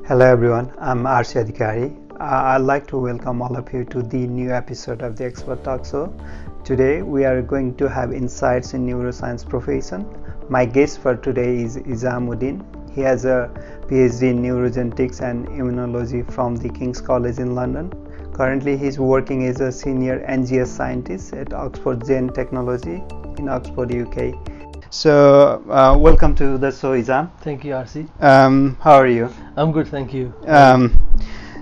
Hello everyone, I'm Adhikari. I'd like to welcome all of you to the new episode of the Expert Talks show. Today we are going to have insights in neuroscience profession. My guest for today is Ezam Uddin. He has a Ph.D. in Neurogenetics and Immunology from the King's College in London. Currently he is working as a senior NGS Scientist at Oxford Gen Technology in Oxford, UK. So welcome to the show, Ezam. Thank you, RC. How are you? I'm good, thank you.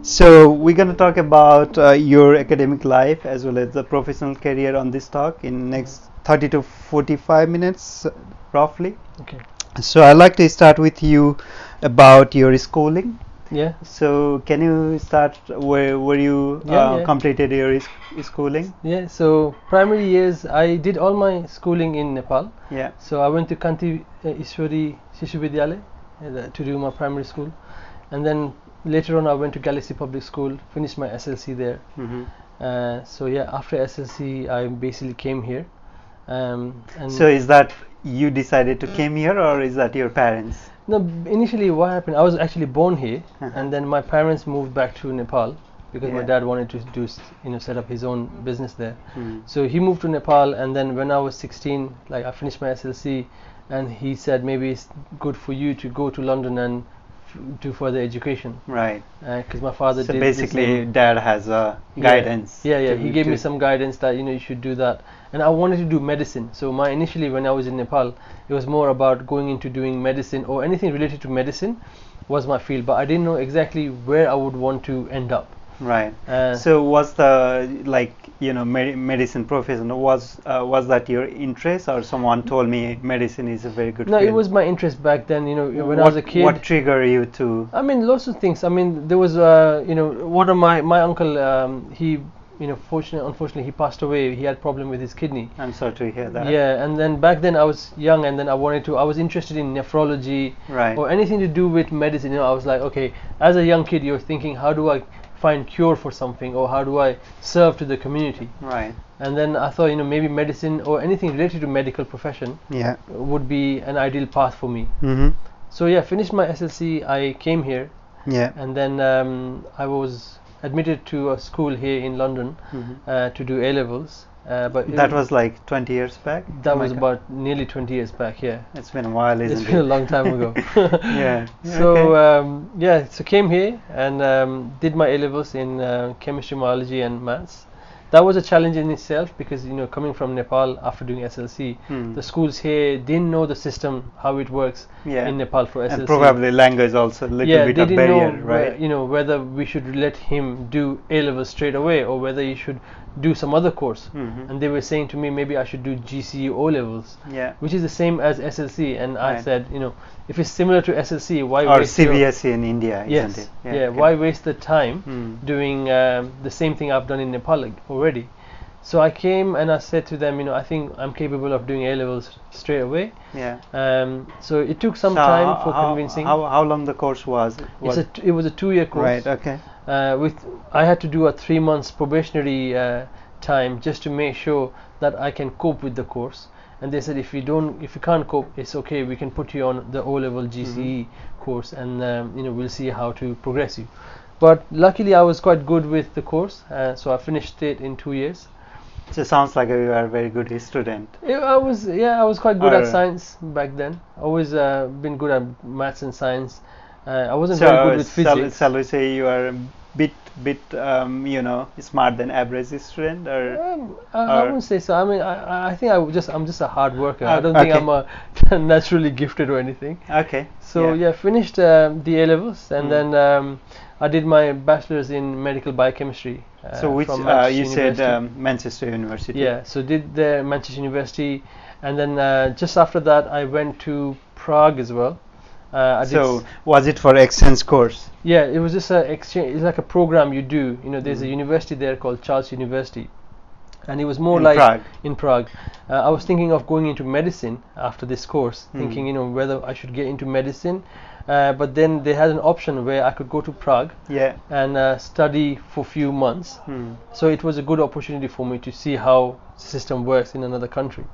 So we're going to talk about your academic life as well as the professional career on this talk in next 30 to 45 minutes roughly. Okay. So I'd like to start with you about your schooling. Yeah. So can you start where you completed your schooling? Yeah, so primary years I did all my schooling in Nepal. Yeah. So I went to Kanti Ishwari Shishu Vidyalaya to do my primary school, and then later on I went to Galaxy Public School, finished my SLC there. So yeah, after SLC I basically came here. And so is that you decided to came here, or is that your parents? No, initially what happened, I was actually born here, and then my parents moved back to Nepal because my dad wanted to do, set up his own business there. So he moved to Nepal, and then when I was 16, like I finished my SLC, and he said maybe it's good for you to go to London and do further education. Right. Because my father so did. Basically, dad has a guidance. Yeah. He gave me some guidance that you should do that, and I wanted to do medicine. So initially when I was in Nepal, it was more about going into doing medicine or anything related to medicine was my field, but I didn't know exactly where I would want to end up. Right. So was the medicine profession was that your interest, or someone told me medicine is a very good No, field? it was my interest back then. When I was a kid. What triggered you to? I mean, lots of things. I mean, there was one of my uncle. He unfortunately he passed away. He had problem with his kidney. I'm sorry to hear that. Yeah, and then back then I was young, and then I was interested in nephrology, right, or anything to do with medicine. I was like, okay, as a young kid, you're thinking, how do I find cure for something, or how do I serve to the community? Right. And then I thought, maybe medicine or anything related to medical profession would be an ideal path for me. So yeah, finished my SLC, I came here, and then I was admitted to a school here in London to do A-levels. But that was like 20 years back? That was about nearly 20 years back, yeah. It's been a while, isn't it? It's been a long time ago. Yeah. So, so came here and did my A-levels in chemistry, biology and maths. That was a challenge in itself because, coming from Nepal after doing SLC, the schools here didn't know the system, how it works in Nepal for SLC. And probably language also a little bit of barrier, right? Whether we should let him do A-levels straight away or whether he should do some other course. And they were saying to me maybe I should do GCE O-levels, which is the same as SLC. And I said, if it's similar to SLC, why waste CBSE in India, isn't it? Yeah, why waste the time doing the same thing I've done in Nepal already? So I came and I said to them, I think I'm capable of doing A-levels straight away. So it took some time for convincing. How long the course was? It was a 2-year course. Right. Okay. I had to do a 3 months probationary time just to make sure that I can cope with the course. And they said if you can't cope, it's okay. We can put you on the O-level GCE course, and we'll see how to progress you. But luckily, I was quite good with the course, so I finished it in 2 years. So it sounds like you are a very good student. I was quite good at science back then. Always been good at maths and science. I wasn't very good with physics. Shall we say you are a bit smart than average student, or? I wouldn't say so. I mean, I think I'm just a hard worker. I don't think I'm a naturally gifted or anything. Okay. So finished the A-levels, and then I did my bachelor's in medical biochemistry. So which you said Manchester University? Yeah. So did the Manchester University, and then just after that I went to Prague as well. So was it for exchange course? Yeah, it was just an exchange. It's like a program you do. There's a university there called Charles University, and it was more in Prague. I was thinking of going into medicine after this course, thinking whether I should get into medicine. But then they had an option where I could go to Prague and study for a few months. So it was a good opportunity for me to see how the system works in another country.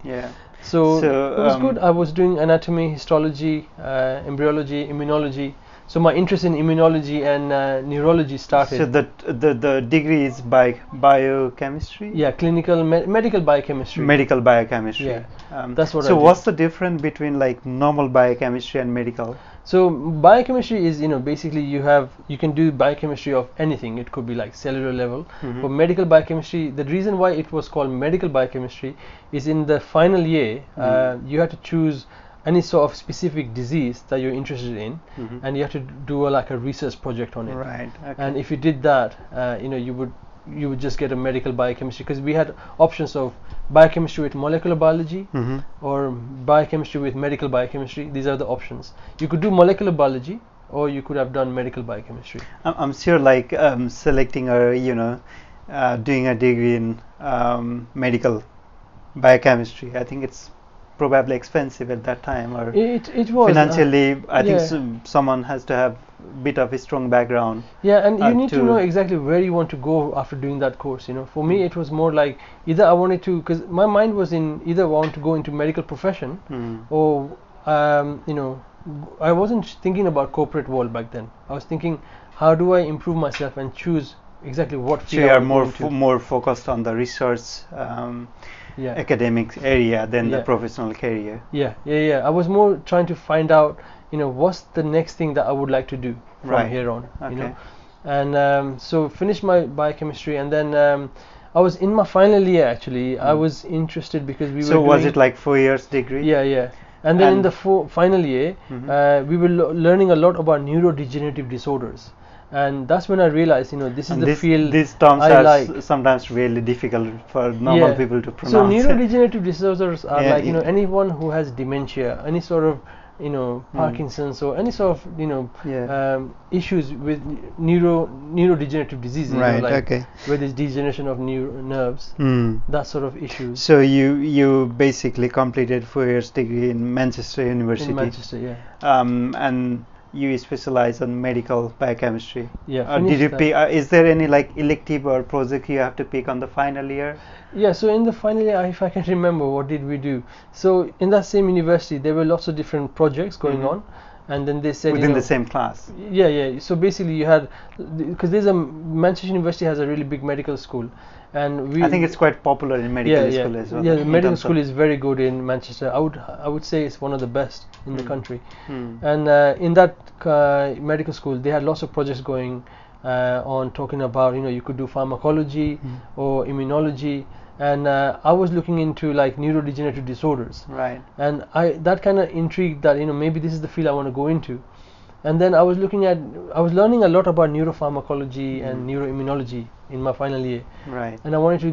So it was good. I was doing anatomy, histology, embryology, immunology. So my interest in immunology and neurology started. So the degree is biochemistry? Yeah, medical biochemistry. Medical biochemistry. Yeah, that's what. So what's the difference between like normal biochemistry and medical? So biochemistry is, basically you can do biochemistry of anything. It could be like cellular level. Mm-hmm. But medical biochemistry, the reason why it was called medical biochemistry is in the final year, you had to choose any sort of specific disease that you're interested in, mm-hmm. and you have to do a research project on it. Right. Okay. And if you did that, you would just get a medical biochemistry, because we had options of biochemistry with molecular biology, mm-hmm. or biochemistry with medical biochemistry. These are the options. You could do molecular biology, or you could have done medical biochemistry. I'm sure like selecting or doing a degree in medical biochemistry, I think it's probably expensive at that time, or it was financially. I think someone has to have a bit of a strong background. Yeah, and you need to know exactly where you want to go after doing that course. For me, it was more like either I wanted to, because my mind was in either I want to go into medical profession, or I wasn't thinking about corporate world back then. I was thinking, how do I improve myself and choose exactly what field. So you are more focused on the research. Academic area than the professional career. Yeah. I was more trying to find out, what's the next thing that I would like to do from here on. Okay. And so finished my biochemistry, and then I was in my final year actually. I was interested because we were. So was it like 4 years degree? Yeah. And then in the final year, we were learning a lot about neurodegenerative disorders. And that's when I realized, this is the field these terms I are like. Sometimes really difficult for normal people to pronounce. So neurodegenerative disorders are anyone who has dementia, any sort of Parkinson's, or any sort of issues with neurodegenerative diseases, where there's degeneration of nerves, that sort of issues. So you basically completed 4 years degree in Manchester University. In Manchester, yeah. And you specialize on medical biochemistry. Yeah. Did you pick? Is there any like elective or project you have to pick on the final year? Yeah. So in the final year, if I can remember, what did we do? So in that same university, there were lots of different projects going on, and then they said within the same class. Yeah. So basically, you had, because Manchester University has a really big medical school. And I think it's quite popular in medical school as well. Yeah, the medical school is very good in Manchester. I would say it's one of the best in the country. And in that medical school, they had lots of projects going on, talking about you could do pharmacology or immunology. And I was looking into like neurodegenerative disorders. Right. And that kind of intrigued that maybe this is the field I want to go into. And then I was learning a lot about neuropharmacology and neuroimmunology in my final year. Right. And I wanted to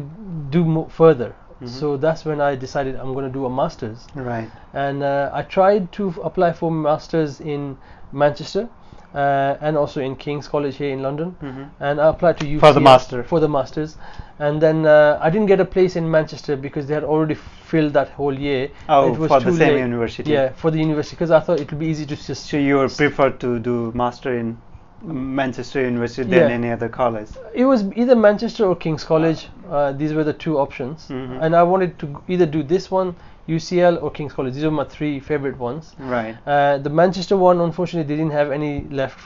do further. So that's when I decided I'm going to do a master's. Right. And I tried to apply for master's in Manchester, and also in King's College here in London. And I applied to UCL for the masters. And then I didn't get a place in Manchester because they had already filled that whole year. Oh, it was for too the same late. university. Yeah, for the university, because I thought it would be easy to just. So you prefer to do master in Manchester University than any other college? It was either Manchester or King's College. These were the two options, and I wanted to either do this one, UCL, or King's College. These are my three favorite ones. Right. The Manchester one, unfortunately, they didn't have any left,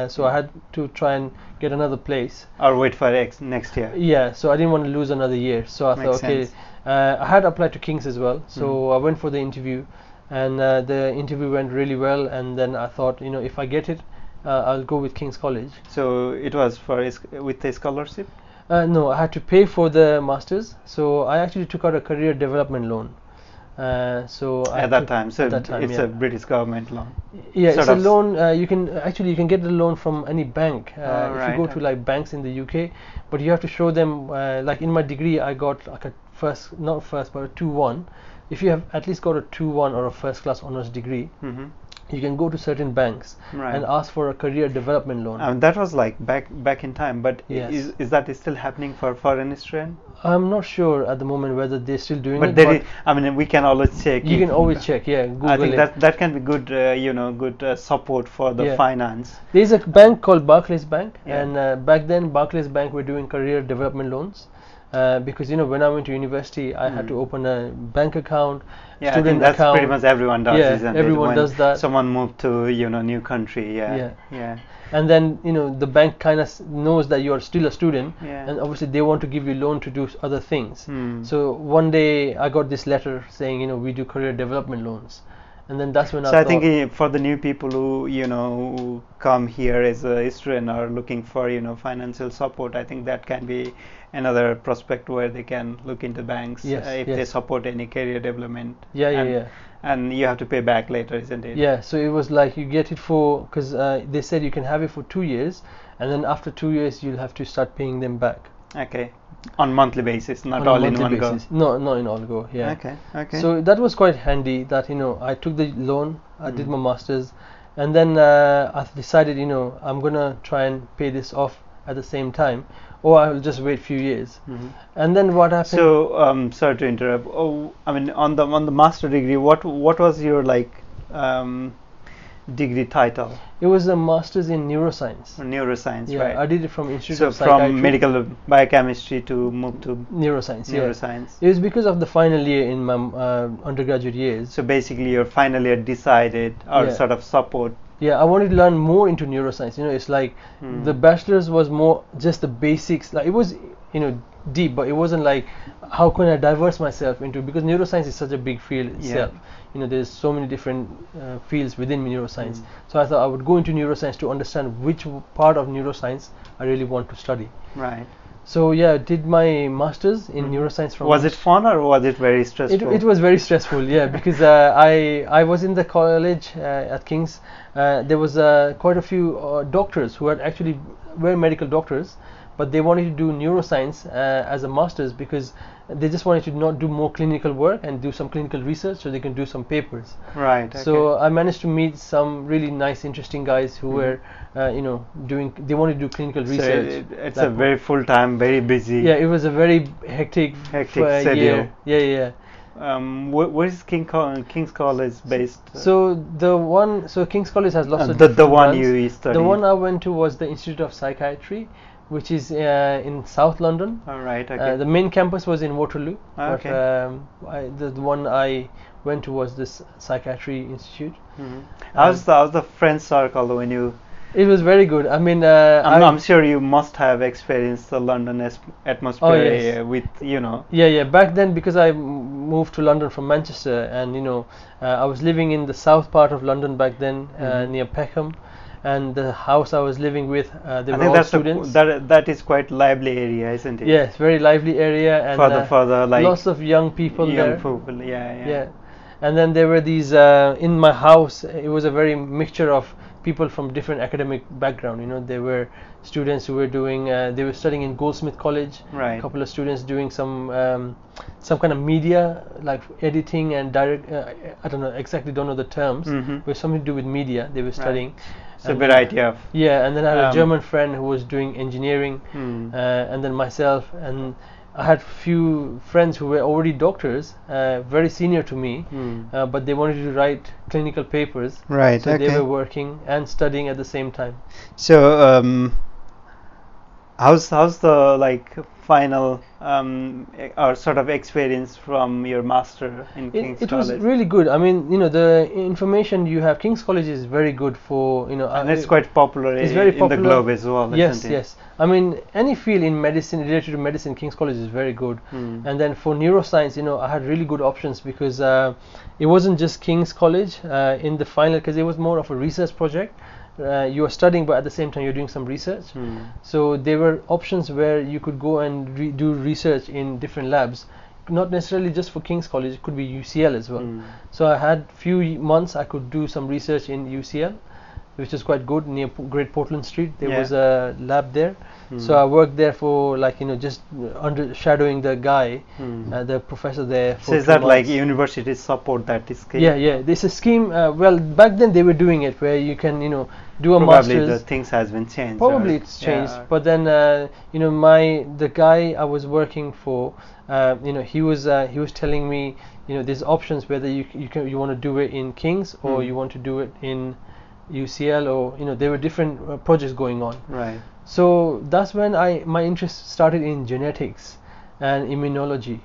so I had to try and get another place. Or wait for next year. Yeah, so I didn't want to lose another year. So I thought, okay, I had applied to King's as well. So I went for the interview, and the interview went really well. And then I thought, if I get it, I'll go with King's College. So it was with a scholarship? No, I had to pay for the masters. So I actually took out a career development loan. At that time, it's a British government loan. Yeah, it's a loan. You can get the loan from any bank if you go to like banks in the UK, but you have to show them. Like in my degree, I got like a not first, but a 2-1. If you have at least got a 2-1 or a first class honors degree, you can go to certain banks and ask for a career development loan. That was like back in time, but is that still happening for foreign students? I'm not sure at the moment whether they're still doing but it. But we can always check. You can always check. Yeah, Google I think it. that can be good. Good support for the finance. There's a bank called Barclays Bank, and back then Barclays Bank were doing career development loans. because when I went to university, I had to open a bank account, Yeah, student I think that's account. pretty much everyone does. Yeah, isn't everyone it? does that. Someone moved to new country. Yeah. And then the bank kind of knows that you are still a student, Yeah. and obviously they want to give you loan to do other things. Hmm. So one day I got this letter saying we do career development loans, and then that's when So I think for the new people who come here as a student or looking for financial support, I think that can be another prospect where they can look into banks if they support any career development. Yeah. And you have to pay back later, isn't it? Yeah, so it was like you get it because they said you can have it for 2 years, and then after 2 years you'll have to start paying them back. Okay, on monthly basis, not on all a in monthly one basis. go. No, in all go. Yeah. Okay. So that was quite handy. That I took the loan, I did my masters, and then I decided I'm gonna try and pay this off at the same time, or I will just wait few years. And then what happened? So sorry to interrupt. I mean, on the master degree, what was your degree title? It was a master's in neuroscience. Neuroscience, yeah, right? I did it from Institute So of Psychiatry. from medical biochemistry to move to neuroscience. neuroscience. Yeah. It was because of the final year in my undergraduate years. So basically, your final year decided or sort of support. Yeah, I wanted to learn more into neuroscience. It's like the bachelor's was more just the basics. Like it was, deep, but it wasn't like how can I diverse myself into, because neuroscience is such a big field itself. There's so many different fields within neuroscience. So I thought I would go into neuroscience to understand which part of neuroscience I really want to study. Right. So yeah, did my masters in neuroscience from. Was it fun or was it very stressful? It was very stressful, yeah, because I was in the college at King's. There was quite a few doctors who actually were medical doctors, but they wanted to do neuroscience as a master's because they just wanted to not do more clinical work and do some clinical research so they can do some papers. Right. Okay. So I managed to meet some really nice, interesting guys who were, they wanted to do clinical research. So it's a very full-time, very busy. Yeah, it was a very hectic schedule. Year. Yeah. Where is King's College based? So King's College has lots of the one brands. you studied. The one I went to was the Institute of Psychiatry, which is in South London. All right. Okay. The main campus was in Waterloo. Okay. But the one I went to was this Psychiatry Institute. How's the friend circle when you? It was very good. I mean, I'm sure you must have experienced the London atmosphere. Oh, yes. With Yeah. Back then, because I moved to London from Manchester, and I was living in the south part of London back then, near Peckham, and the house I was living with, they were all students. That is quite lively area, isn't it? Yes, very lively area, and further like lots of young people there. Young people, yeah. And then there were these in my house. It was a very mixture of people from different academic background. There were students who were doing they were studying in Goldsmith College, right. A couple of students doing some kind of media, like editing and direct, I don't know the terms, but something to do with media they were studying. Right. So variety of. Yeah, and then I had a German friend who was doing engineering, and then myself, and I had few friends who were already doctors, very senior to me, but they wanted to write clinical papers. Right. So they were working and studying at the same time. So, how's the final or sort of experience from your master in King's College? It was really good. I mean, the information you have, King's College is very good for and it's quite popular. It's very popular in the globe as well. Yes. I mean, any field in medicine related to medicine, King's College is very good. And then for neuroscience, I had really good options because it wasn't just King's College in the final, because it was more of a research project. You are studying, but at the same time you're doing some research. So there were options where you could go and do research in different labs, not necessarily just for King's College. It could be UCL as well. So I had few months I could do some research in UCL, which is quite good, near Great Portland Street. There was a lab there. So I worked there for just shadowing the guy, the professor there. For so is that months. Like universities support that scheme? Yeah. There's a scheme. Well, back then they were doing it where you can do a Probably master's. the things has been changed. Probably it's changed. But then the guy I was working for, he was telling me there's options whether you want to do it in King's or you want to do it in UCL, or there were different projects going on. Right. So that's when my interest started in genetics, and immunology.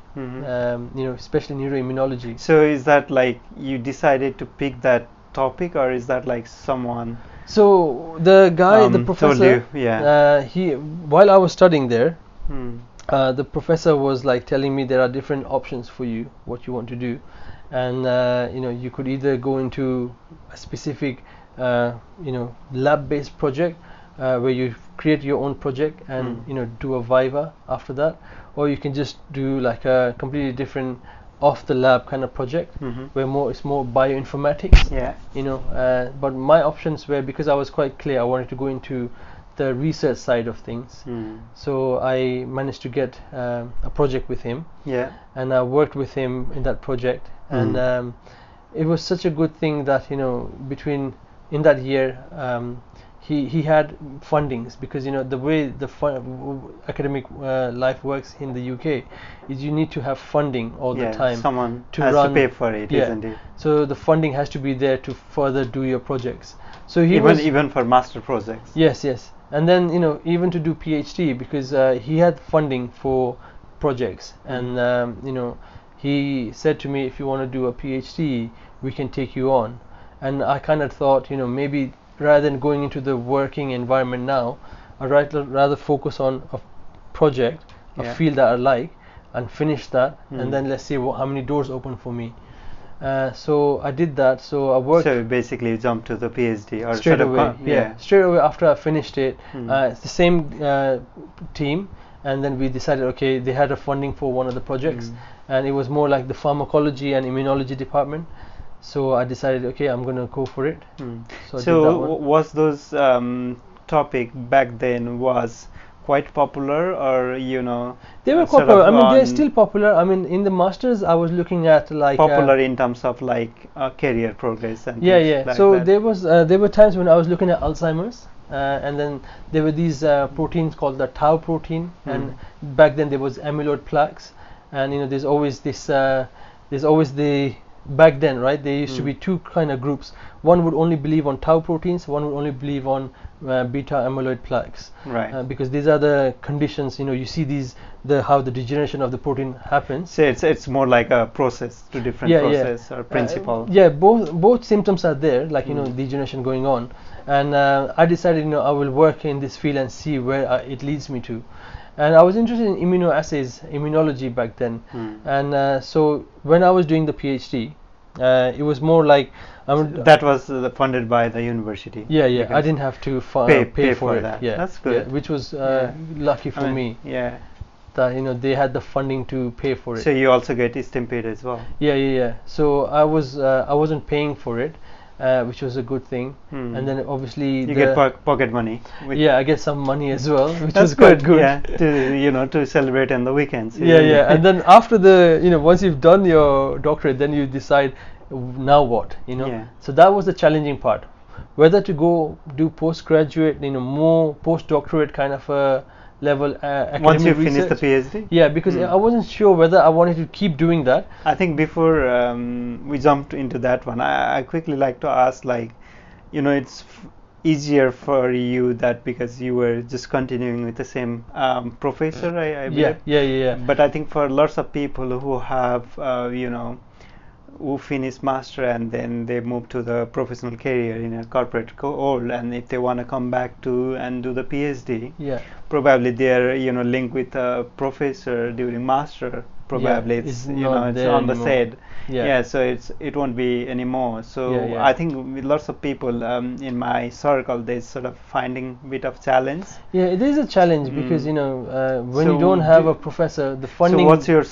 Especially neuroimmunology. So is that like you decided to pick that topic, or is that like someone? So the guy, the professor, told you, he while I was studying there, the professor was like telling me there are different options for you, what you want to do, and you could either go into a specific lab-based project where you create your own project and do a viva after that, or you can just do like a completely different off the lab kind of project where it's more bioinformatics. But my options were, because I was quite clear I wanted to go into the research side of things, so I managed to get a project with him, and I worked with him in that project, and it was such a good thing that in that year he had fundings, because the way the academic life works in the UK is you need to have funding all the time. Someone has to pay for it, isn't it? So the funding has to be there to further do your projects. So even for master projects. Yes. And then even to do PhD, because he had funding for projects, and he said to me, if you want to do a PhD, we can take you on. And I kind of thought, maybe rather than going into the working environment now, I'd rather focus on a project, a field that I like, and finish that, and then let's see how many doors open for me. So I did that. So I worked. So basically, you jumped to the PhD, or straight away. Straight away after I finished it. It's the same team, and then we decided, okay, they had a funding for one of the projects, and it was more like the pharmacology and immunology department. So I decided, okay, I'm going to go for it. So was those topic back then was quite popular, or they were popular? I mean, they're still popular. I mean, in the masters I was looking at like popular in terms of like career progress and like so that. There were times when I was looking at Alzheimer's, and then there were these proteins called the tau protein, and back then there was amyloid plaques, and there's always the back then, right, there used to be two kind of groups. One would only believe on tau proteins, one would only believe on beta amyloid plaques, right? Because these are the conditions, you see how the degeneration of the protein happens. So it's more like a process, two different process or principle. Both symptoms are there, like degeneration going on, and I decided I will work in this field and see where it leads me to. And I was interested in immunology back then, and so when I was doing the PhD, it was more like that was funded by the university. I didn't have to pay for it. That. That's good. Which was lucky for me. That they had the funding to pay for it. So you also get stipendium as well. So I wasn't paying for it, which was a good thing. And then obviously you get pocket money. I get some money as well, which was quite good. To celebrate on the weekends. And then after once you've done your doctorate, then you decide now what. So that was the challenging part, whether to go do postgraduate, more postdoctorate kind of a level once you research. finish the PhD. Because I wasn't sure whether I wanted to keep doing that. I think before we jumped into that one, I quickly like to ask, like, it's easier for you that because you were just continuing with the same professor, I believe. But I think for lots of people who have who finish master and then they move to the professional career in a corporate world, and if they want to come back to and do the PhD, probably they're linked with a professor during master. Probably it's it's on anymore. The side. So it won't be anymore. So I think with lots of people in my circle, there's sort of finding a bit of challenge. It is a challenge because when you don't have a professor, the funding. So what's your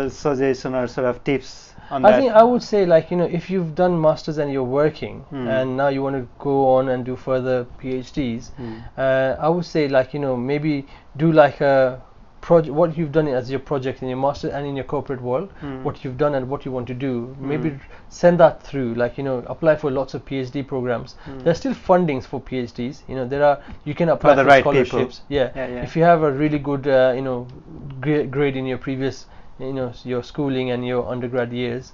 suggestion or sort of tips? I think I would say, like, if you've done masters and you're working and now you want to go on and do further PhDs, I would say, like, maybe do like a project, what you've done as your project in your master and in your corporate world, what you've done and what you want to do, maybe send that through, like, apply for lots of PhD programs. There's still fundings for PhDs, you can apply for scholarships. If you have a really good grade in your previous your schooling and your undergrad years,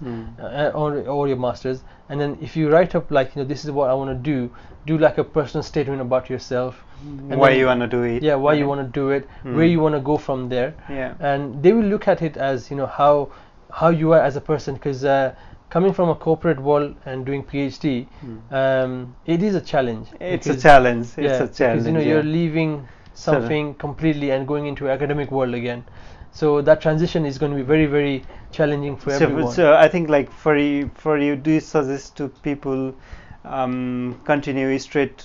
or your masters, and then if you write up like this is what I want to do like a personal statement about yourself, and why you want to do it, why you want to do it, where you want to go from there, and they will look at it as how you are as a person, because coming from a corporate world and doing PhD, it is a challenge. It's a challenge. Because you're leaving something completely and going into academic world again. So that transition is going to be very, very challenging for everyone. So I think like for you, do you suggest to people continue straight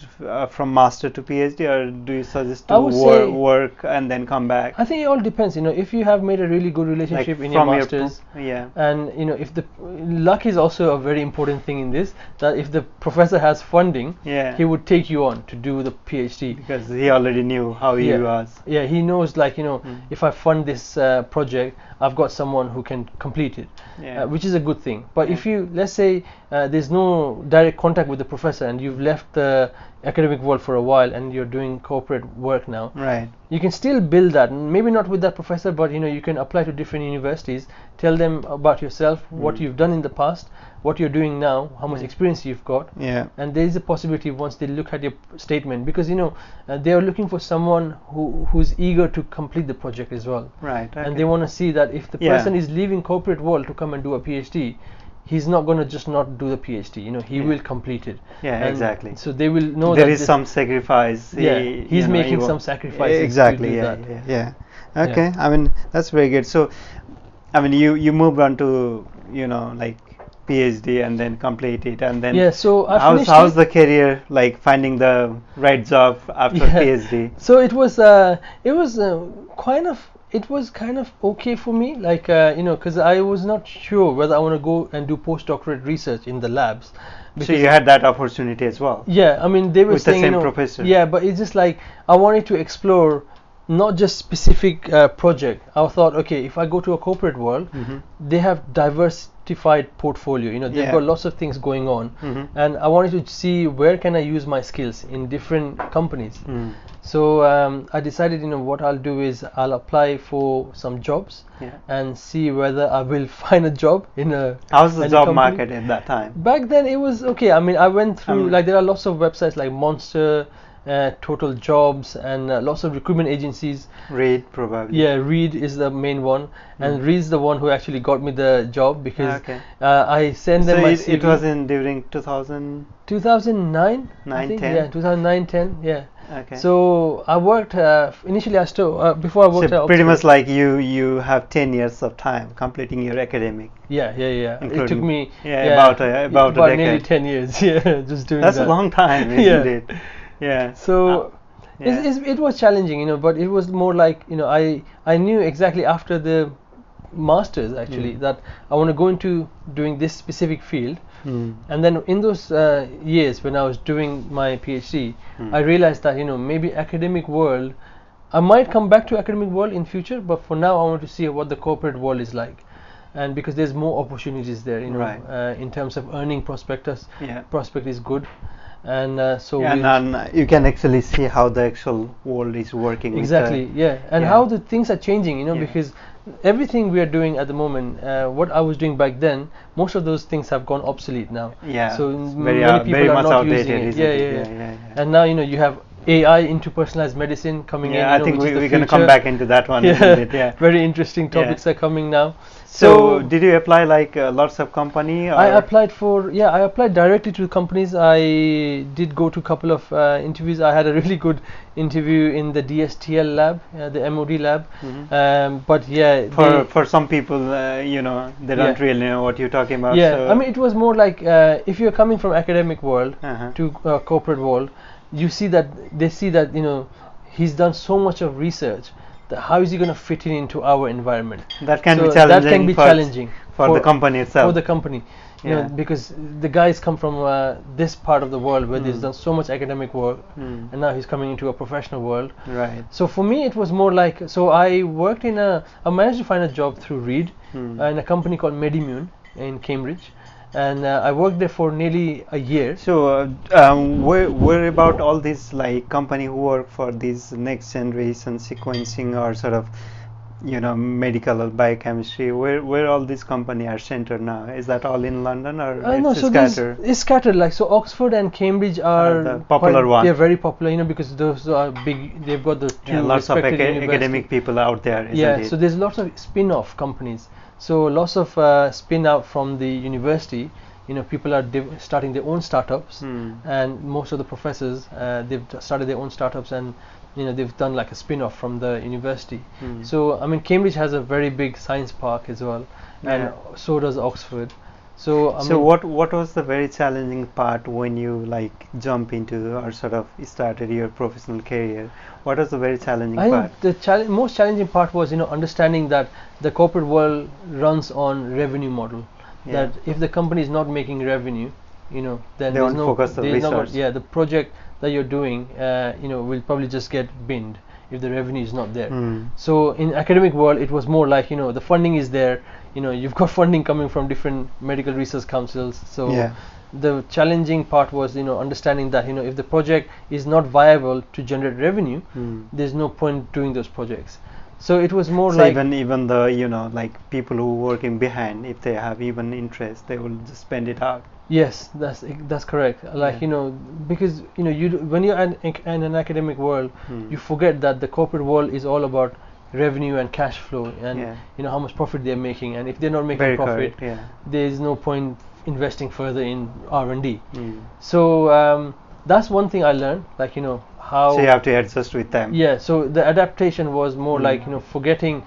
from master to PhD, or do you suggest to work and then come back? I think it all depends. If you have made a really good relationship in your masters, and if the luck is also a very important thing in this, that if the professor has funding, he would take you on to do the PhD, because he already knew how you was. Yeah, he knows like if I fund this project, I've got someone who can complete it, which is a good thing. But if you, let's say there's no direct contact with the professor and you've left the academic world for a while and you're doing corporate work now, you can still build that, maybe not with that professor, but you can apply to different universities, tell them about yourself, what you've done in the past, what you're doing now, how much experience you've got, and there is a possibility once they look at your statement, because they are looking for someone who's eager to complete the project as well, and they want to see that if the person is leaving corporate world to come and do a PhD, he's not going to just not do the PhD, he will complete it. Exactly. So they will know there is some sacrifice. He's making some sacrifices. Exactly. Okay. I mean, that's very good. So, I mean, you moved on to like PhD and then complete it, and then so how's the career, like finding the right job after PhD? So it was kind of okay for me, like because I was not sure whether I want to go and do postdoctorate research in the labs. So you had that opportunity as well? Yeah, I mean they were with saying the same professor. Yeah, but it's just like I wanted to explore not just specific project. I thought, okay, if I go to a corporate world, they have diversified portfolio. They've got lots of things going on, and I wanted to see where can I use my skills in different companies. So I decided, what I'll do is I'll apply for some jobs and see whether I will find a job in a. How's the job market at that time? Back then it was okay. I mean, I went through like there are lots of websites like Monster, Total Jobs, and lots of recruitment agencies. Reed, probably. Yeah, Reed is the main one, and Reed's the one who actually got me the job, because I sent them my CV. It was during 2009, I think. 10? Yeah, 2009, 10. Yeah. Okay. So I worked initially. I still before I worked. So pretty much like you have 10 years of time completing your academic. Yeah. It took me about a decade. Nearly 10 years. Yeah, just doing That's that. a long time, isn't it? Yeah. So it was challenging, but it was more like I knew exactly after the masters actually that I want to go into doing this specific field, and then in those years when I was doing my PhD, I realized that maybe academic world, I might come back to academic world in future, but for now I want to see what the corporate world is like, and because there's more opportunities there, in terms of earning prospect is good. And so and you can actually see how the actual world is working. Exactly, and how the things are changing, because everything we are doing at the moment, what I was doing back then, most of those things have gone obsolete now. So many people are not using it. Yeah. And now you have AI into personalized medicine coming in. I think we're going to come back into that one. Isn't it? Very interesting topics are coming now. So did you apply like lots of company? Or? I applied directly to companies. I did go to a couple of interviews. I had a really good interview in the DSTL lab, the MOD lab. But for some people, they don't really know what you're talking about. So I mean, it was more like if you're coming from academic world to corporate world, they see that he's done so much of research. How is he going to fit into our environment? That can be challenging. That can be challenging for the company itself. For the company, because the guys come from this part of the world where he's done so much academic work, and now he's coming into a professional world. Right. So for me, it was more like I worked I managed to find a job through Reed in a company called Medimune in Cambridge. And I worked there for nearly a year. So, where about all these like company who work for these next generation sequencing or sort of medical or biochemistry, where all these companies are centered now? Is that all in London, or no, it's so scattered? It's scattered. Like, so Oxford and Cambridge are the popular one. They're very popular, because those are big. They've got the two lots of respected academic people out there, isn't yeah, it? so there's lots of spin-off companies. So lots of spin-out from the university. People are starting their own startups, and most of the professors they've started their own startups, and they've done like a spin-off from the university. So I mean, Cambridge has a very big science park as well, and so does Oxford. So what was the very challenging part when you jump into or sort of started your professional career? What was the very challenging part? I think the most challenging part was understanding that the corporate world runs on revenue model. That if the company is not making revenue, then they won't focus on research. The project that you're doing, will probably just get binned if the revenue is not there. So in academic world, it was more like the funding is there. You've got funding coming from different medical research councils. So the challenging part was understanding that if the project is not viable to generate revenue, there's no point doing those projects. So it was more like even the people who working behind, if they have even interest, they will just spend it out. Yes, that's correct. Because when you're in an academic world, you forget that the corporate world is all about revenue and cash flow, and how much profit they're making. And if they're not making profit, there is no point investing further in R&D. So that's one thing I learned. How. So you have to adjust with them. Yeah. So the adaptation was more forgetting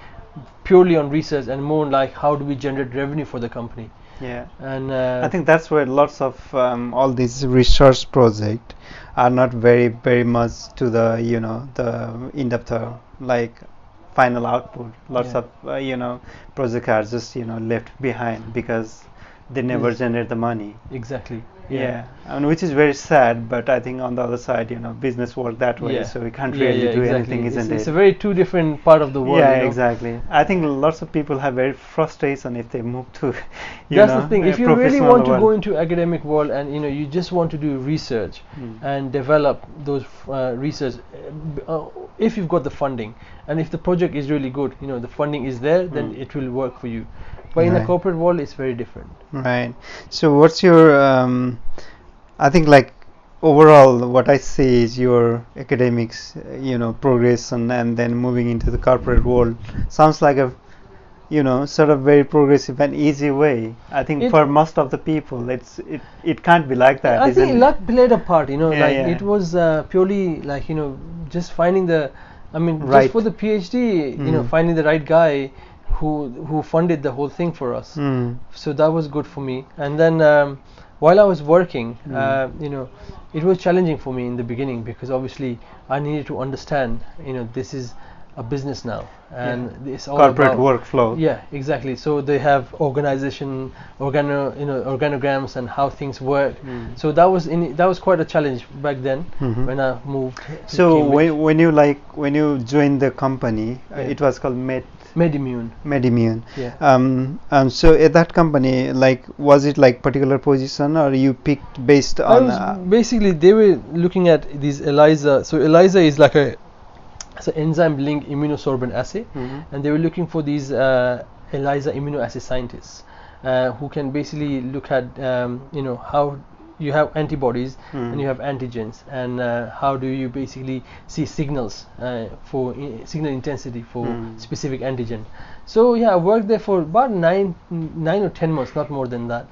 purely on research and more like how do we generate revenue for the company. Yeah, and I think that's where lots of all these research projects are not very much to the the end of the final output. Lots of projects are just left behind because they never generate the money. Exactly. And which is very sad, but I think on the other side, business work that way, so we can't really do anything, isn't it? It's a very two different part of the world. Exactly. I think lots of people have very frustration if they move to, that's the thing. If you really want to go into academic world and you just want to do research and develop those research, if you've got the funding and if the project is really good, the funding is there, then it will work for you. But in the corporate world, it's very different. Right. So what's your, I think overall what I see is your academics, progression and then moving into the corporate world sounds like a, sort of very progressive and easy way. I think for most of the people, it can't be like that. I think luck played a part, it was purely just finding the, just for the PhD, finding the right guy who funded the whole thing for us. So that was good for me. And then while I was working, it was challenging for me in the beginning because obviously I needed to understand, this is a business now, and it's all corporate about workflow. Yeah, exactly. So they have organization, organograms, and how things work. So that was quite a challenge back then when I moved. So when you joined the company, it was called MedImmune. Yeah. So at that company, was it particular position, or you picked based on? Basically, they were looking at these ELISA. So ELISA is it's an enzyme-linked immunosorbent assay, and they were looking for these ELISA immunoassay scientists who can basically look at how you have antibodies and you have antigens, and how do you basically see signals for signal intensity for specific antigen. So I worked there for about 9 or 10 months, not more than that.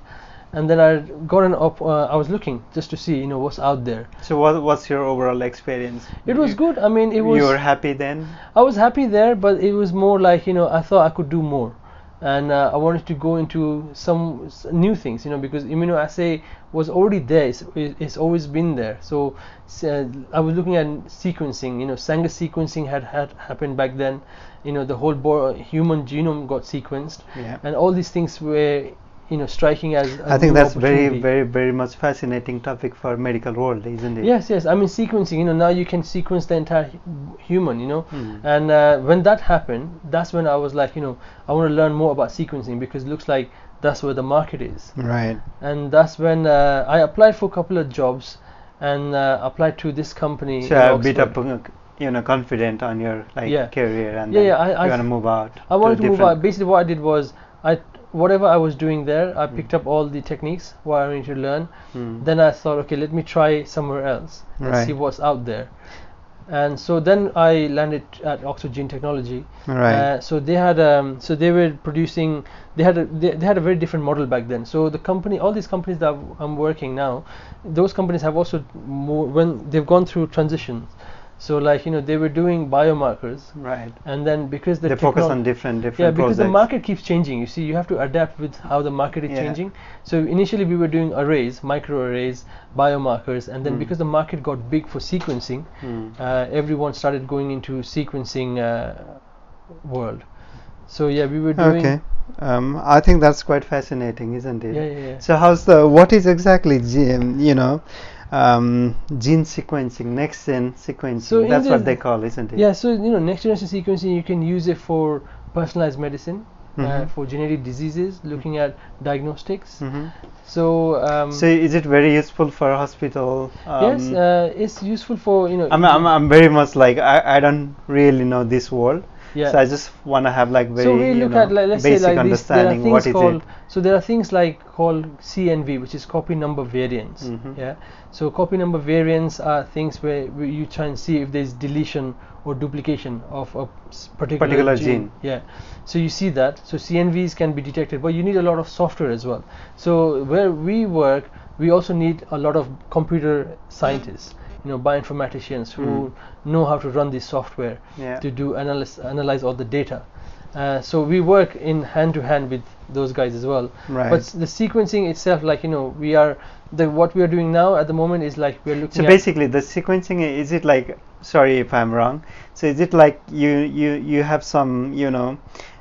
And then I got I was looking just to see what's out there. So what's your overall experience? It was good. I mean, it was. You were happy then? I was happy there, but it was more like I thought I could do more, and I wanted to go into some new things, because immunoassay was already there. It's always been there. So I was looking at sequencing. Sanger sequencing had happened back then. The whole human genome got sequenced, and all these things were striking as I think that's very much fascinating topic for medical world, isn't it? Yes. I mean, sequencing, now you can sequence the entire human, and when that happened, that's when I was like, I want to learn more about sequencing, because it looks like that's where the market is. Right. And that's when I applied for a couple of jobs, and applied to this company. So a bit of confident on your career, and then you want to move out. I wanted to move out. Basically, what I did was whatever I was doing there, I picked up all the techniques what I wanted to learn. Then I thought, okay, let me try somewhere else and see what's out there. And so then I landed at Oxford Gene Technology. So they had so they were producing. They had a very different model back then. So the company, all these companies that I'm working now, those companies have also when they've gone through transitions. So they were doing biomarkers, and then because they focus on different because projects. the market keeps changing. You see, you have to adapt with how the market is changing. So initially we were doing arrays, microarrays, biomarkers, and then because the market got big for sequencing, everyone started going into sequencing world. So we were doing. I think that's quite fascinating, isn't it? Yeah. So what is exactly gene sequencing, next gen sequencing? So that's what they call, isn't it? Yeah. So next generation sequencing, you can use it for personalized medicine, for genetic diseases, looking at diagnostics. So so is it very useful for a hospital? Yes, it's useful for I'm very much I don't really know this world. So I just want to have very so we look at let's basic say understanding what is it. So there are things called CNV, which is copy number variants. So copy number variants are things where you try and see if there's deletion or duplication of a particular gene. So you see that. So CNVs can be detected, but you need a lot of software as well. So where we work, we also need a lot of computer scientists, bioinformaticians who know how to run this software to do analyze all the data. So we work in hand to hand with those guys as well. But the sequencing itself, we are what we are doing now at the moment is we are looking. So basically, the sequencing, is it sorry if I'm wrong. So is it you have some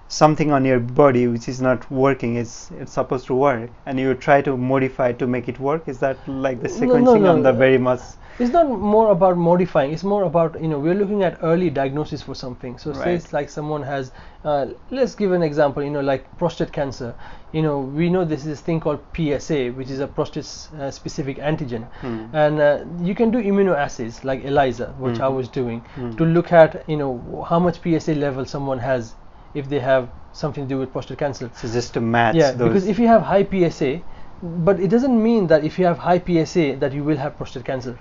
something on your body which is not working, it's supposed to work, and you try to modify to make it work? Is that the sequencing on the very much? It's not more about modifying. It's more about we're looking at early diagnosis for something. So say it's someone has let's give an example, prostate cancer. We know this is this thing called PSA, which is a prostate specific antigen, and you can do immunoassays like ELISA, which I was doing, to look at how much PSA level someone has if they have something to do with prostate cancer. So just to match those. Because if you have high PSA, but it doesn't mean that if you have high PSA that you will have prostate cancer.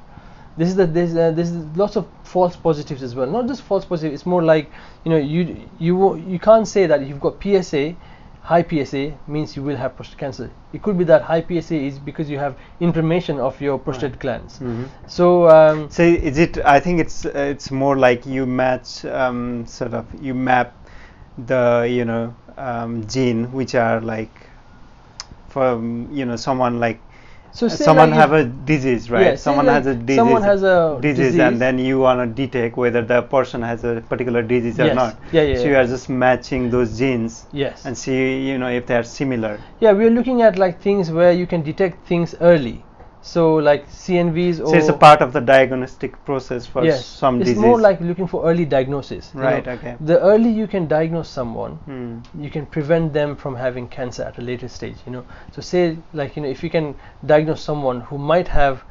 There's lots of false positives as well. Not just false positives. It's more you can't say that if you've got PSA, high PSA means you will have prostate cancer. It could be that high PSA is because you have inflammation of your prostate glands. So so is it? I think it's more you match you map the gene which are for someone so someone have a disease, right? Someone has a disease. Someone has a disease, and then you want to detect whether the person has a particular disease or not. So you are just matching those genes. And see, if they are similar. We are looking at things where you can detect things early. So CNVs. So it's a part of the diagnostic process for some disease. It's more looking for early diagnosis. Okay. The early you can diagnose someone, you can prevent them from having cancer at a later stage. So say if you can diagnose someone who might have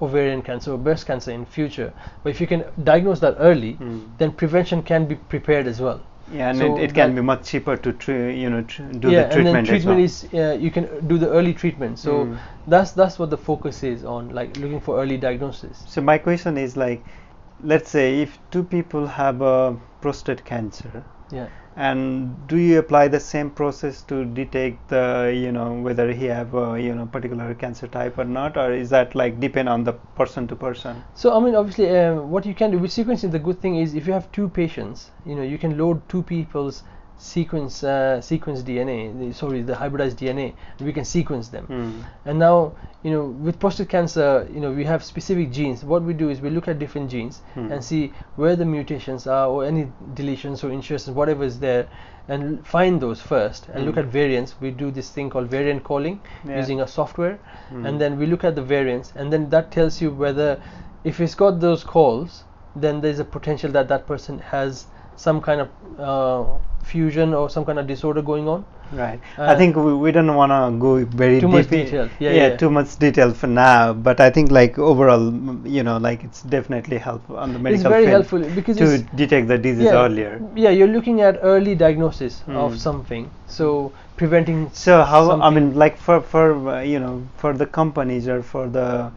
ovarian cancer or breast cancer in future, but if you can diagnose that early, then prevention can be prepared as well. And so it can be much cheaper to do the treatment. And then treatment is you can do the early treatment. So that's what the focus is on, looking for early diagnosis. So my question is let's say if two people have a prostate cancer, and do you apply the same process to detect the whether he have a particular cancer type or not, or is that depend on the person to person? So obviously what you can do with sequencing, the good thing is if you have two patients, you can load two people's sequence DNA, the hybridized DNA, and we can sequence them. And now with prostate cancer, we have specific genes. What we do is we look at different genes and see where the mutations are, or any deletions or insertions, whatever is there, and find those first and look at variants. We do this thing called variant calling using a software, and then we look at the variants, and then that tells you whether if it's got those calls, then there's a potential that that person has some kind of fusion or some kind of disorder going on. Right. I think we don't want to go very too much detail. Too much detail for now. But I think like overall, like it's definitely helpful on the medical field. It's very field helpful because to detect the disease earlier. Yeah, you're looking at early diagnosis of something. So preventing. So how something. I mean, like for for the companies or for the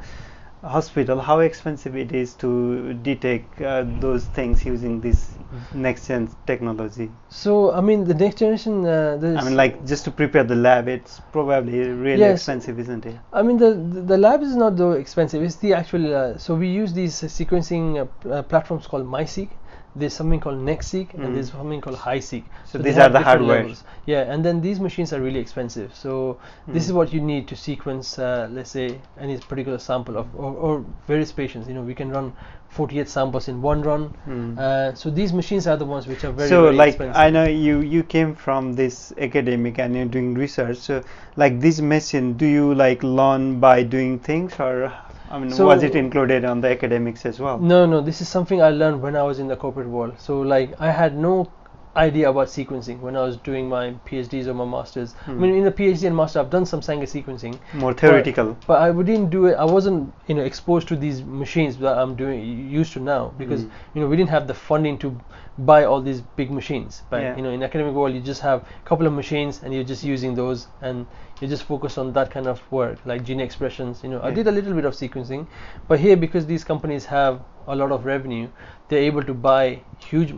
hospital, how expensive it is to detect those things using this next gen technology? So I mean the next generation I mean like just to prepare the lab, it's probably really expensive, isn't it? I mean the lab is not though expensive, it's the actual so we use these sequencing platforms called MySeq. There's something called NextSeq and there's something called HiSeq. So these are the hardware levels. Yeah, and then these machines are really expensive. So this is what you need to sequence, let's say, any particular sample of or various patients. We can run 48 samples in one run. So these machines are the ones which are very, very like expensive. I know you came from this academic and you're doing research. So like this machine, do you like learn by doing things, or I mean, was it included on the academics as well? No, this is something I learned when I was in the corporate world. So like I had no idea about sequencing when I was doing my PhDs or my masters. I mean, in the PhD and master, I've done some Sanger sequencing, more theoretical. But I didn't do it. I wasn't, exposed to these machines that I'm used to now, because we didn't have the funding to buy all these big machines. But in academic world, you just have a couple of machines and you're just using those, and you just focus on that kind of work, like gene expressions. I did a little bit of sequencing, but here, because these companies have a lot of revenue, they're able to buy huge,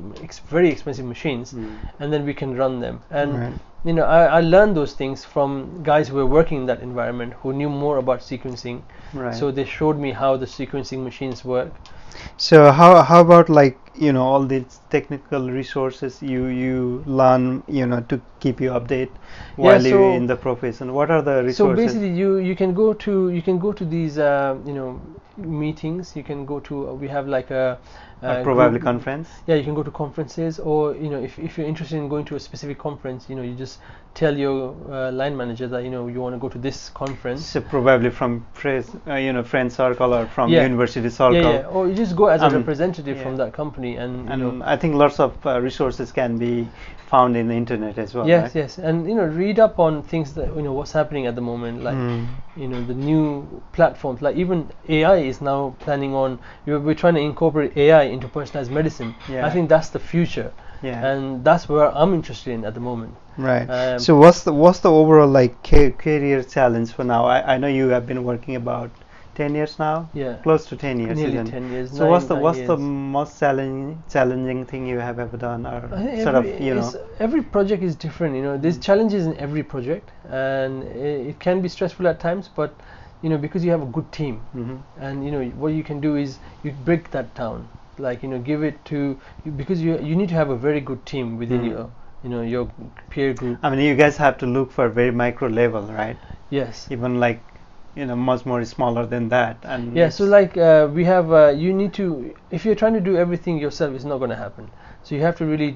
very expensive machines, and then we can run them. And I learned those things from guys who were working in that environment, who knew more about sequencing. So they showed me how the sequencing machines work. So how about like all these technical resources you learn to keep you update while you're in the profession? What are the resources? So basically you can go to these meetings. You can go to we have like a probably conference. Yeah, you can go to conferences, or if you're interested in going to a specific conference, you just tell your line manager that you want to go to this conference. So probably from friend circle or from university circle. Or you just go as a representative from that company, and I think lots of resources can be found in the internet as well. Yes, right? yes, and read up on things that what's happening at the moment, like the new platforms, like even AI is now planning on. We're trying to incorporate AI into personalized medicine. I think that's the future. And that's where I'm interested in at the moment. Right. So what's the overall like career challenge for now? I know you have been working about 10 years now. Yeah. Close to 10 years. Nearly 10 years. So what's the most challenging thing you have ever done, or sort of every project is different. There's challenges in every project, and it can be stressful at times, but because you have a good team, and what you can do is you break that down. Like give it to because you need to have a very good team within your peer group. I mean, you guys have to look for very micro level, right? Yes. Even like much more smaller than that. And so like we have you need to, if you're trying to do everything yourself, it's not going to happen. So you have to really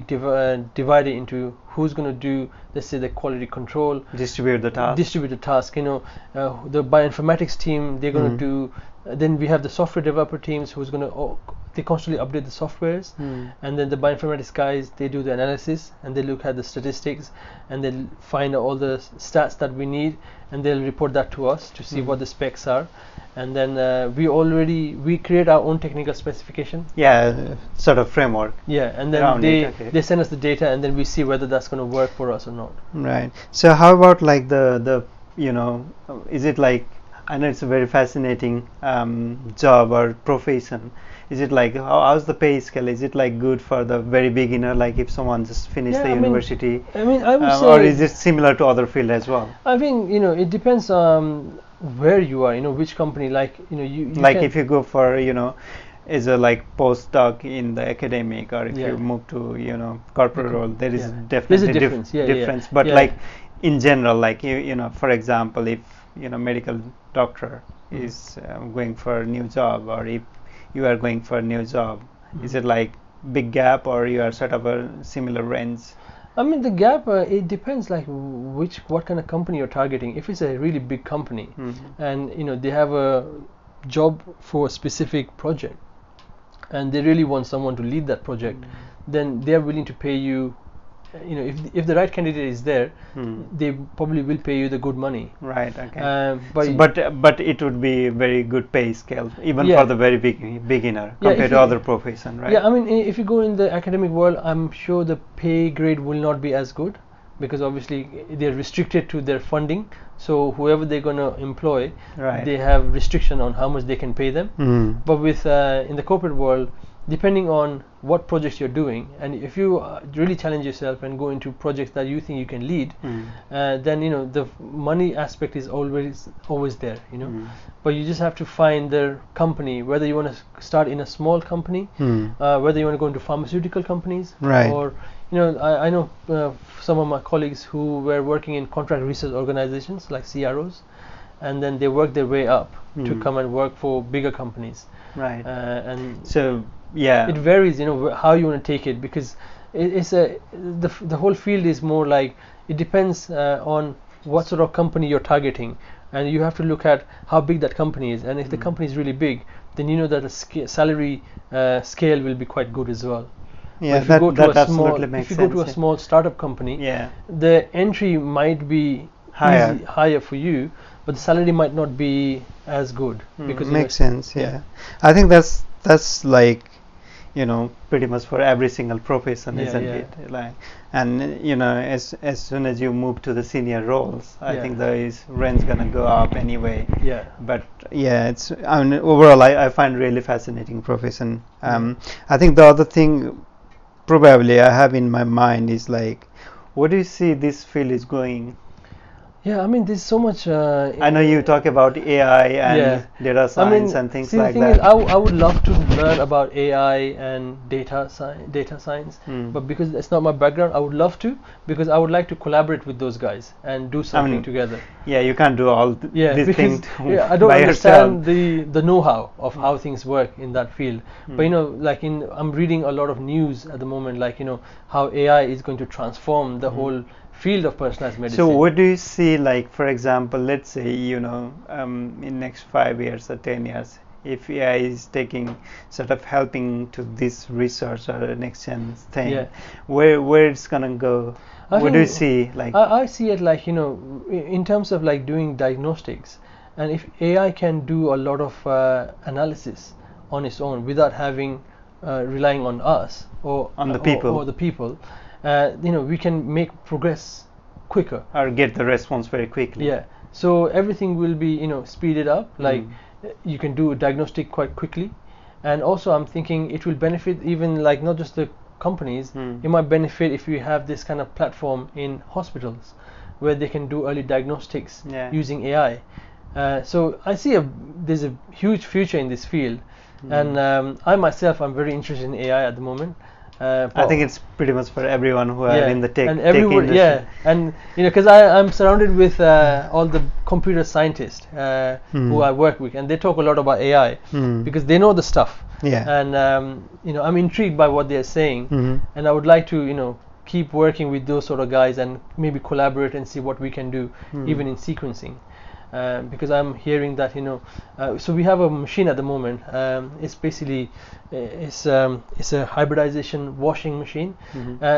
divide it into who's going to do, let's say, the quality control, distribute the task. The bioinformatics team, they're going to do. Then we have the software developer teams who's going to they constantly update the softwares, and then the bioinformatics guys, they do the analysis and they look at the statistics and they'll find all the stats that we need, and they'll report that to us to see what the specs are, and then we create our own technical specification. Sort of framework. And then they send us the data, and then we see whether that's going to work for us or not. Right. So how about like the is it like, I know it's a very fascinating job or profession. Is it like, how's the pay scale? Is it like good for the very beginner, like if someone just finished the university? I would say, or is it similar to other field as well? I think it depends on where you are. Which company. Like you like if you go for as a like postdoc in the academic, or if you move to corporate role, there is definitely difference. But like in general, like for example, if medical doctor is going for a new job, or if you are going for a new job, is it like big gap, or you are sort of a similar range? I mean, the gap, it depends like what kind of company you're targeting. If it's a really big company and they have a job for a specific project, and they really want someone to lead that project, then they're willing to pay you. If the right candidate is there, they probably will pay you the good money. Right. Okay. But it would be very good pay scale even for the very beginner compared to other profession, right? Yeah. I mean, if you go in the academic world, I'm sure the pay grade will not be as good, because obviously they're restricted to their funding. So whoever they're going to employ, they have restriction on how much they can pay them. But with in the corporate world, depending on what projects you're doing, and if you really challenge yourself and go into projects that you think you can lead, then the money aspect is always there. But you just have to find the company, whether you want to start in a small company, whether you want to go into pharmaceutical companies, or I know some of my colleagues who were working in contract research organizations like CROs, and then they work their way up to come and work for bigger companies. Right. And so it varies, how you want to take it, because the whole field is more like, it depends on what sort of company you're targeting, and you have to look at how big that company is, and if the company is really big, then that the salary scale will be quite good as well. Yeah, if you go to a small startup company, the entry might be higher for you, but the salary might not be as good, because makes sense. I think that's like pretty much for every single profession, isn't it? Like, and as soon as you move to the senior roles, I think the range gonna go up anyway. But it's overall I find really fascinating profession. I think the other thing probably I have in my mind is like, what do you see this field is going? I mean, there's so much. I know you talk about AI and data science and things like that. Is, I would love to learn about AI and data science, but because it's not my background, I would love to, because I would like to collaborate with those guys and do something together. You can't do all these things I don't understand the know-how of how things work in that field. But I'm reading a lot of news at the moment, like how AI is going to transform the whole field of personalized medicine. So what do you see, like, for example, let's say in next 5 years or 10 years, if AI is taking sort of helping to this research or next gen thing, where it's gonna go? What do you see? Like, I see it like in terms of like doing diagnostics, and if AI can do a lot of analysis on its own without having relying on us or on the people, we can make progress quicker or get the response very quickly. So everything will be speeded up. Like you can do a diagnostic quite quickly, and also I'm thinking it will benefit even like not just the companies. It might benefit if you have this kind of platform in hospitals where they can do early diagnostics using AI. So I see there's a huge future in this field, and I myself I'm very interested in AI at the moment. I think it's pretty much for everyone who are in the tech industry. And because I'm surrounded with all the computer scientists who I work with, and they talk a lot about AI because they know the stuff. And I'm intrigued by what they're saying, and I would like to keep working with those sort of guys and maybe collaborate and see what we can do, even in sequencing. Because I'm hearing that so we have a machine at the moment. It's basically it's a hybridization washing machine.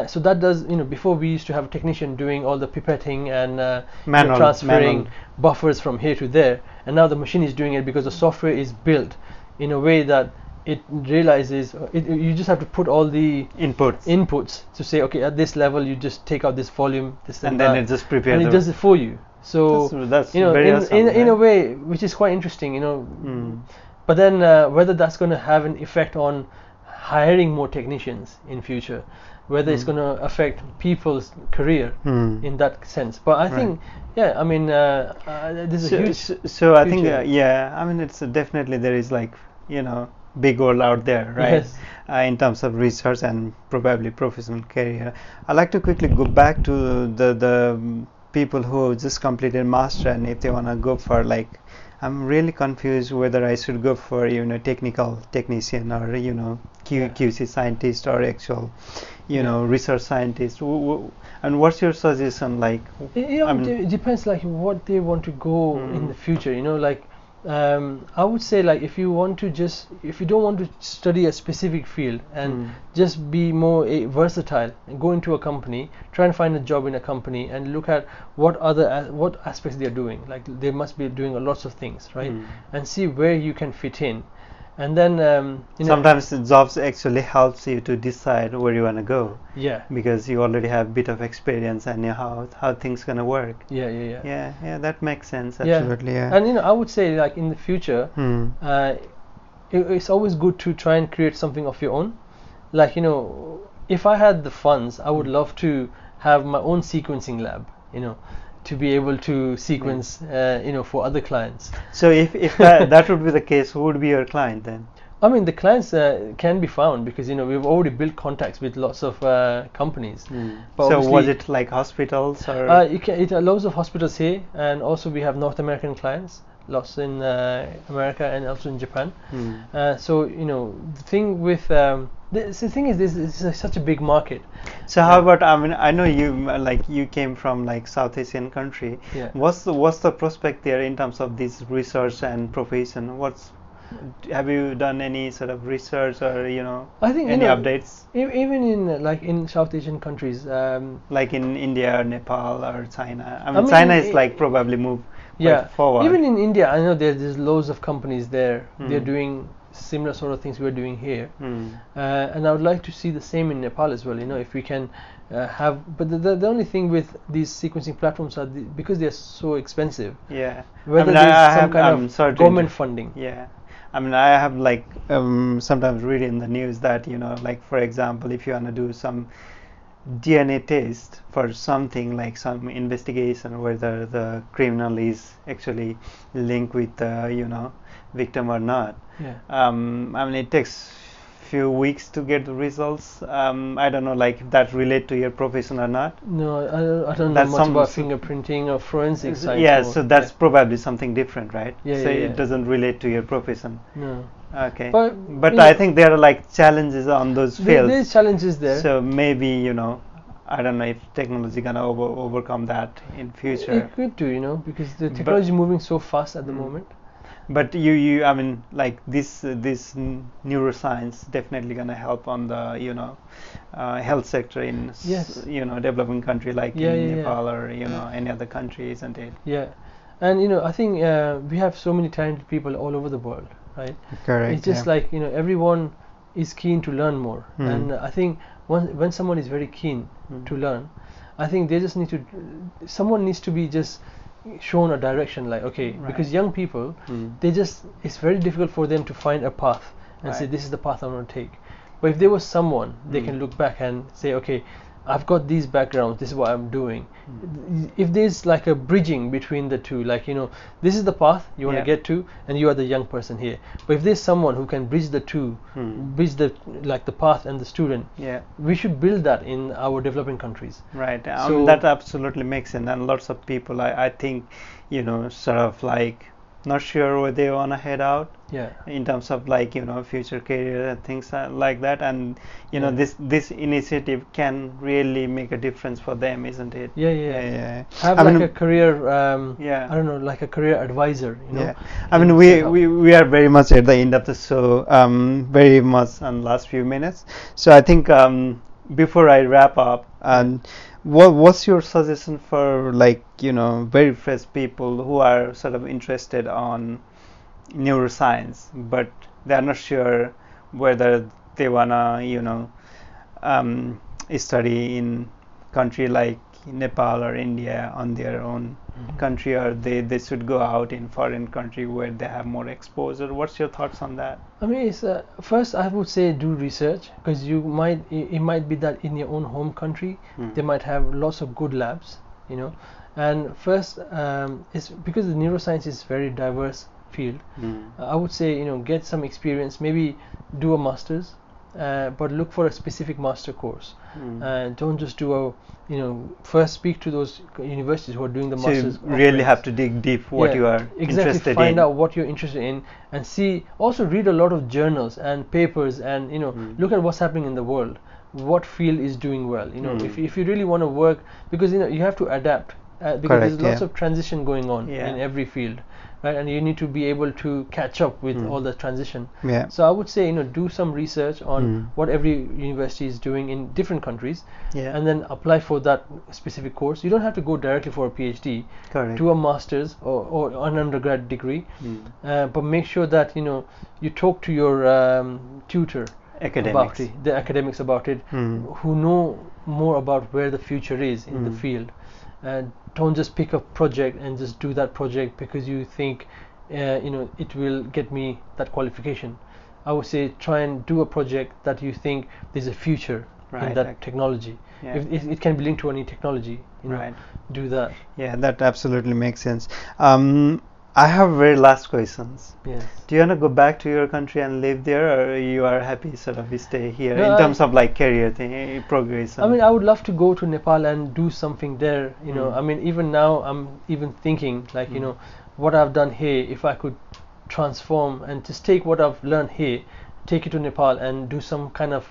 So that does before we used to have a technician doing all the pipetting and transferring buffers from here to there, and now the machine is doing it because the software is built in a way that it realizes you just have to put all the inputs to say, okay, at this level you just take out this volume, this and then it just prepares and it does it for you. So that's very awesome, in a way which is quite interesting, but then whether that's going to have an effect on hiring more technicians in future, whether it's going to affect people's career in that sense. But I think I mean there's a huge so I think I mean it's definitely there is like big world out there, right? In terms of research and probably professional career. I'd like to quickly go back to the people who just completed master, and if they want to go for like, I'm really confused whether I should go for technical technician or QC scientist or actual research scientist. And what's your suggestion? Like, it depends like what they want to go in the future. Like I would say, like, if you don't want to study a specific field and just be more versatile, go into a company, try and find a job in a company and look at what aspects they are doing. Like, they must be doing lots of things, right? And see where you can fit in. And then sometimes the jobs actually helps you to decide where you want to go. Yeah. Because you already have a bit of experience and you know how things gonna work. Yeah. That makes sense. Absolutely. Yeah. And I would say, like, in the future, it's always good to try and create something of your own. Like, if I had the funds, I would love to have my own sequencing lab. To be able to sequence, for other clients. So if that would be the case, who would be your client then? I mean, the clients can be found because we've already built contacts with lots of companies. So was it like hospitals or? It lots of hospitals here, and also we have North American clients, lots in America and also in Japan. So the thing with the thing is, this is such a big market. So how about, I mean, I know you came from like South Asian country. Yeah. What's the prospect there in terms of this research and profession? Have you done any sort of research or I think any updates? Even in South Asian countries, like in India or Nepal or China. I mean China is like probably moved forward. Even in India, I know there's loads of companies there. They're doing similar sort of things we're doing here, and I would like to see the same in Nepal as well. If we can have, but the only thing with these sequencing platforms are because they're so expensive. Yeah. Whether there's some kind of government funding. Yeah. I mean, I have like sometimes read in the news that like for example, if you want to do some DNA test for something like some investigation whether the criminal is actually linked with the victim or not. Yeah. I mean, it takes few weeks to get the results. I don't know, like if that relate to your profession or not. No, I don't know much about fingerprinting or forensic science. Yeah, so that's probably something different, right? Yeah, so it doesn't relate to your profession. No. Okay. But I think there are like challenges on those fields. There's challenges there. So maybe I don't know if technology gonna overcome that in future. It could do, because the technology is moving so fast at the moment. But I mean, like this neuroscience definitely gonna help on the health sector in developing country like in Nepal or any other country, isn't it? Yeah, and I think we have so many talented people all over the world, right? Correct. It's just like everyone is keen to learn more, and I think when someone is very keen to learn, I think they just someone needs to be just shown a direction, like because young people it's very difficult for them to find a path and say this is the path I'm going to take. But if there was someone they can look back and say, okay, I've got these backgrounds, this is what I'm doing. If there's like a bridging between the two, like this is the path you want to get to and you are the young person here, but if there's someone who can bridge the two, bridge the path and the student, we should build that in our developing countries. Right. So that absolutely makes sense, and lots of people I think sort of like not sure where they want to head out in terms of like future career and things like that, and this initiative can really make a difference for them, isn't it? Have a career I don't know, like a career advisor, I mean we are very much at the end of the show, very much on last few minutes, so I think before I wrap up, and what's your suggestion for like very fresh people who are sort of interested on neuroscience but they are not sure whether they wanna study in country like Nepal or India on their own country, or they should go out in foreign country where they have more exposure? What's your thoughts on that? I mean, it's first I would say do research, because it might be that in your own home country they might have lots of good labs, and first it's because the neuroscience is very diverse field. I would say get some experience, maybe do a master's, but look for a specific master course. Don't just do first speak to those universities who are doing the masters. So you really have to dig deep what you are interested in. Find out what you're interested in, and also read a lot of journals and papers, and look at what's happening in the world, what field is doing well. If you really want to work, because you have to adapt, because there's lots of transition going on in every field. right? And you need to be able to catch up with all the transition. Yeah. So I would say, do some research on what every university is doing in different countries, and then apply for that specific course. You don't have to go directly for a PhD. Correct. Do a master's or an undergrad degree, but make sure that you talk to your tutor about it, the academics about it, who know more about where the future is in the field. Don't just pick a project and just do that project because you think it will get me that qualification. I would say try and do a project that you think there's a future in that technology. If it can be linked to any technology, do that. Yeah, that absolutely makes sense. I have very last questions. Yes. Do you want to go back to your country and live there, or you are happy sort of stay here in terms of like career thing, progress? I mean, I would love to go to Nepal and do something there. I mean, even now I'm even thinking like what I've done here, if I could transform and just take what I've learned here, take it to Nepal and do some kind of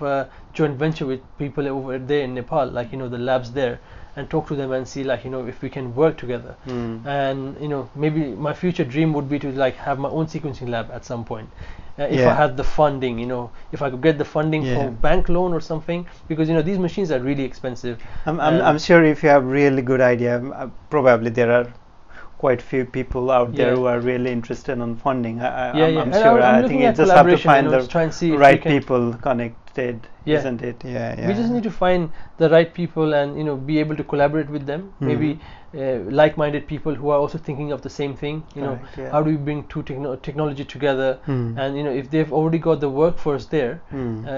joint venture with people over there in Nepal, like the labs there, and talk to them and see like if we can work together. And maybe my future dream would be to like have my own sequencing lab at some point, if I had the funding, if I could get the funding for bank loan or something, because these machines are really expensive. I'm sure if you have really good idea, probably there are quite few people out there who are really interested in funding. I'm sure. I think you just have to find the right people connected, isn't it? We just need to find the right people and be able to collaborate with them. Maybe like-minded people who are also thinking of the same thing. How do we bring two technology together? And if they've already got the workforce there,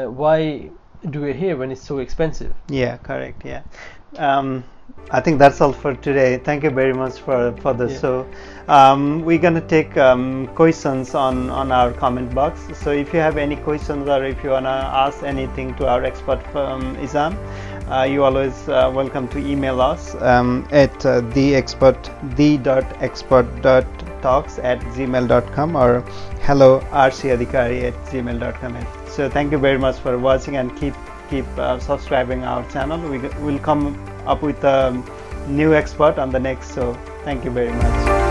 why do it here when it's so expensive? Yeah, correct. Yeah. I think that's all for today. Thank you very much for this. So we're gonna take questions on our comment box. So if you have any questions or if you wanna ask anything to our expert Ezam, you always welcome to email us at the.expert.talks@gmail.com or hello rcadhikari@gmail.com. So thank you very much for watching, and keep subscribing our channel. We will come up with a new expert on the next. So thank you very much.